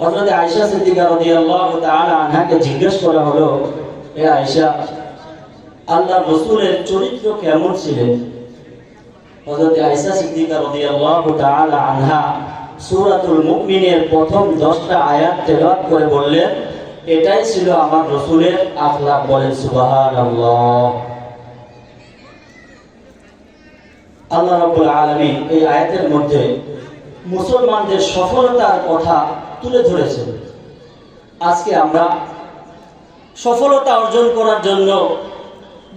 হযরত আয়েশা সিদ্দিকা রাদিয়াল্লাহু তাআলা আনহাকে জিজ্ঞেস করা হলো, হে আয়েশা, আল্লাহর রাসূলের চরিত্র কেমন ছিলেন? হযরত আয়েশা সিদ্দিকা রাদিয়াল্লাহু তাআলা আনহা সূরাতুল মুমিনের প্রথম 10টা আয়াত তেলাওয়াত করে বললেন, এটাই ছিল আমার রাসূলের আখলাক। বলেন সুবহানাল্লাহ। আল্লাহ রাব্বুল আলামিন এই আয়াতের মধ্যে মুসলমানদের সফলতার কথা তুলে ধরেছেন। আজকে আমরা সফলতা অর্জন করার জন্য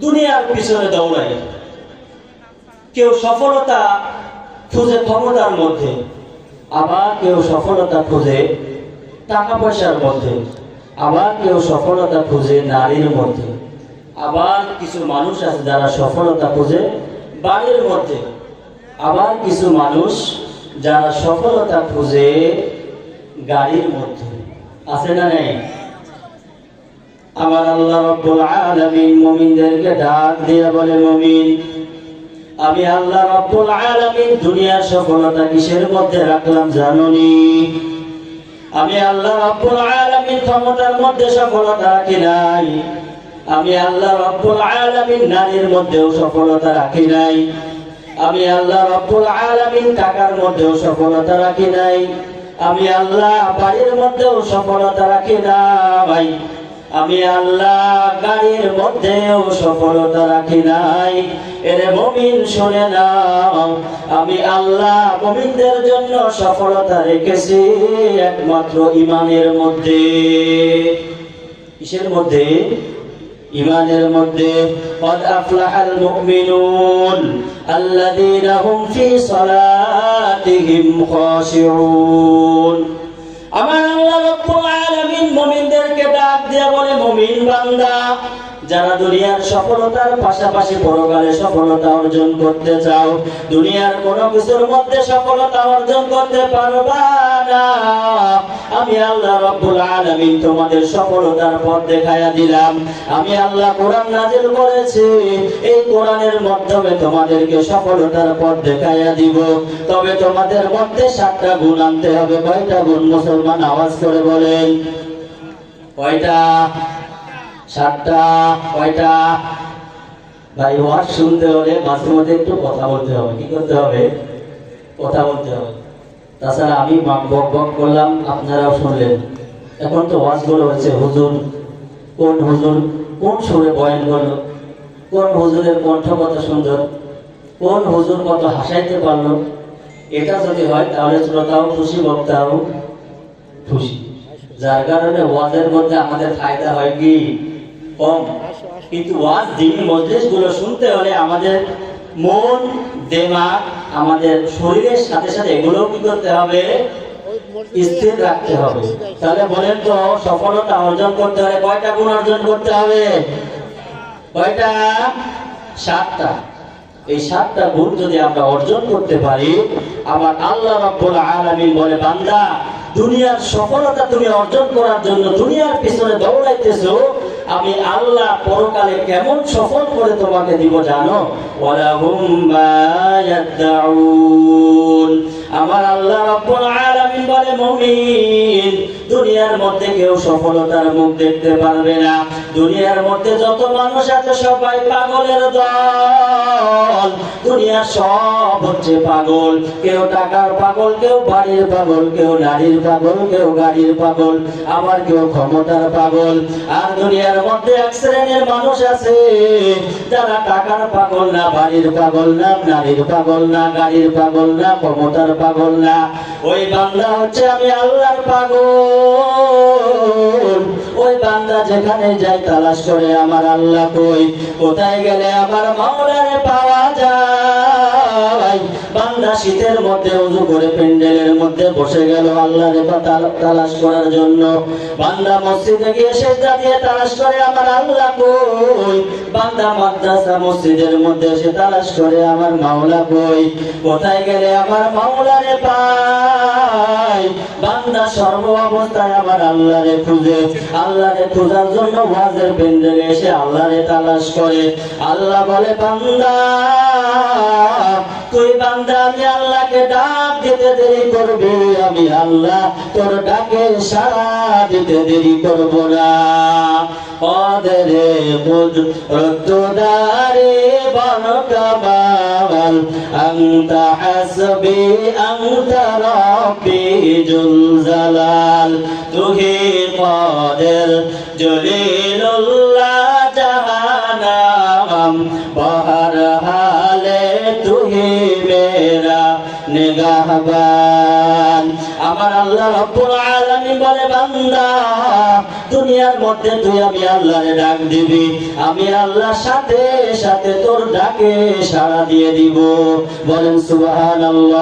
দুনিয়ার পিছনে দৌড়াই। কেউ সফলতা খুঁজে ক্ষমতার মধ্যে, আবার কেউ সফলতা খুঁজে টাকা পয়সার মধ্যে, আবার কেউ সফলতা খুঁজে নারীর মধ্যে, আবার কিছু মানুষ আছে যারা সফলতা খুঁজে বাড়ির মধ্যে, আবার কিছু মানুষ যারা সফলতা খুঁজে গাড়ির মধ্যে। আছে না নেই? আমার আল্লাহ রাব্বুল আলামিন মুমিনদেরকে ডাক দিয়ে বলে, মুমিন, আমি আল্লাহ রাব্বুল আলামিন দুনিয়ার সফলতা কিসের মধ্যে রাখলাম জানোনি? আমি আল্লাহ রাব্বুল আলামিন ক্ষমতার মধ্যে সফলতা রাখি নাই। আমি আল্লাহ রাব্বুল আলামিন নারীর মধ্যেও সফলতা রাখি নাই। আমি আল্লাহ রাব্বুল আলামিন টাকার মধ্যেও সফলতা রাখি নাই। আমি আল্লাহ বাড়ির মধ্যেও সফলতা রাখি নাই। আমি আল্লাহ গাড়ির মধ্যেও সফলতা রাখি নাই। এরে মুমিন শুনে নাও, আমি আল্লাহ মুমিনদের জন্য সফলতা রেখেছি একমাত্র ঈমানের মধ্যে। কিসের মধ্যে? ঈমানের মধ্যে। قد أفلح المؤمنون الذين هم في صلاتهم خاشعون। আমার আল্লাহ রাব্বুল আলামিন মুমিনদেরকে ডাক দিয়ে বলে, মুমিন বান্দা, যারা দুনিয়ার সফলতার পাশাপাশি পরকালে সফলতা অর্জন করতে চাও, দুনিয়ার কোনো কিছুর মধ্যে সফলতা অর্জন করতে পারবা না, আমি আল্লাহ রাব্বুল আলামিন তোমাদের সফলতার পথ দেখায়া দিলাম। আমি আল্লাহ কোরআন নাযিল করেছি, এই কোরআনের মাধ্যমে তোমাদেরকে সফলতার পথ দেখায়া দিব। তবে তোমাদের মধ্যে 7টা গুণ আনতে হবে। কয়টা গুণ মুসলমান? আওয়াজ করে বলেন, কয়টা? 7টা। কয়টা? ভাই, ওয়াজ শুনতে হলে মাঝে মধ্যে একটু কথা বলতে হবে। কি করতে হবে? কথা বলতে হবে। তাছাড়া আমি বক বক করলাম, আপনারাও শুনলেন। এখন তো ওয়াজগুলো হচ্ছে হুজুর কোন হুজুর কোন সুরে বয়ান করলো, কোন হুজুরের কণ্ঠ কত সুন্দর, কোন হুজুর কত হাসাইতে পারলো। এটা যদি হয় তাহলে শ্রোতাও খুশি, বক্তাও খুশি। যার কারণে ওয়াজের মধ্যে আমাদের ফায়দা হয় কি? কম। কিন্তু ওয়াজ দিন মজলিসগুলো শুনতে হলে আমাদের মন, দিমাগ, আমাদের শরীরের সাথে সাথে এগুলোও কি করতে হবে? স্থির রাখতে হবে। তাহলে বলেন তো, সফলতা অর্জন করতে হলে কয়টা গুণ অর্জন করতে হবে? কয়টা? 7টা। এই 7টা গুণ যদি আমরা অর্জন করতে পারি, আমার আল্লাহ রাব্বুল আলামিন বলে, বান্দা, দুনিয়ার সফলতা তুমি অর্জন করার জন্য দুনিয়ার পিছনে দৌড়াইতেছো, আমি আল্লাহ পরকালে কেমন সফল করে তোমাকে দিব জানো? ওয়ালাহুম মা ইয়াদউন। আমার আল্লাহ রাব্বুল আলামিন বলে, মুমিন, দুনিয়ার মধ্যে কেউ সফলতার মুখ দেখতে পারবে না। দুনিয়ার মধ্যে যত মানুষ আছে সবাই পাগলের দল। দুনিয়ার সব হচ্ছে পাগল। কেউ টাকার পাগল, কেউ বাড়ির পাগল, কেউ নারীর পাগল, কেউ গাড়ির পাগল, আবার কেউ ক্ষমতার পাগল। আর দুনিয়ার মধ্যে এক শ্রেণীর মানুষ আছে যারা টাকার পাগল না, বাড়ির পাগল না, নারীর পাগল না, গাড়ির পাগল না, ক্ষমতার পাগল না। ওই বান্দা হচ্ছে আমি আল্লাহর পাগল। ওই বান্দা যেখানে যায় তালাশ করে আমার আল্লাহ কই, কোথায় গেলে আমার মাওলারে পাওয়া যায়। বান্দা শীতের মধ্যে ওযু করে প্যান্ডেলের মধ্যে বসে গেল আল্লাহরে তালাশ করার জন্য। বান্দা মসজিদে গিয়ে সিজদা দিয়ে তালাশ করে আমার আল্লাহ কই। বান্দা মাদ্রাসা মসজিদের মধ্যে এসে তালাশ করে আমার মাওলা কই। কোথায় গেলে আমার মাওলারে পাই। বান্দা সর্ব অবস্থায় আমার আল্লাহরে খুঁজে, আল্লাহরে খোঁজার জন্য ওয়াজের প্যান্ডেলে এসে আল্লাহরে তালাশ করে। আল্লাহ বলে, বান্দা, তুই বান্দা আমি আল্লাহকে ডাক দিতে দেরি করবি, আমি আল্লাহ তোর ডাকে সাড়া দিতে দেরি করব না। ওদেরে কুদরতদারে বরকামাল আনতা হাসবি আনতা রব্বি জুল জালাল, তুহি কাদের জলিলুল্লাহ জাহানাম বহর হালে তুহি মেরা নিগাহবান। আমার আল্লাহ রব্বুল আলামিন বলে বান্দা দুনিয়ার মধ্যে তুই আমি আল্লাহরে ডাক দিবি, আমি আল্লাহর সাথে সাথে তোর ডাকে সাড়া দিয়ে দিব। বলেন সুবহানাল্লাহ।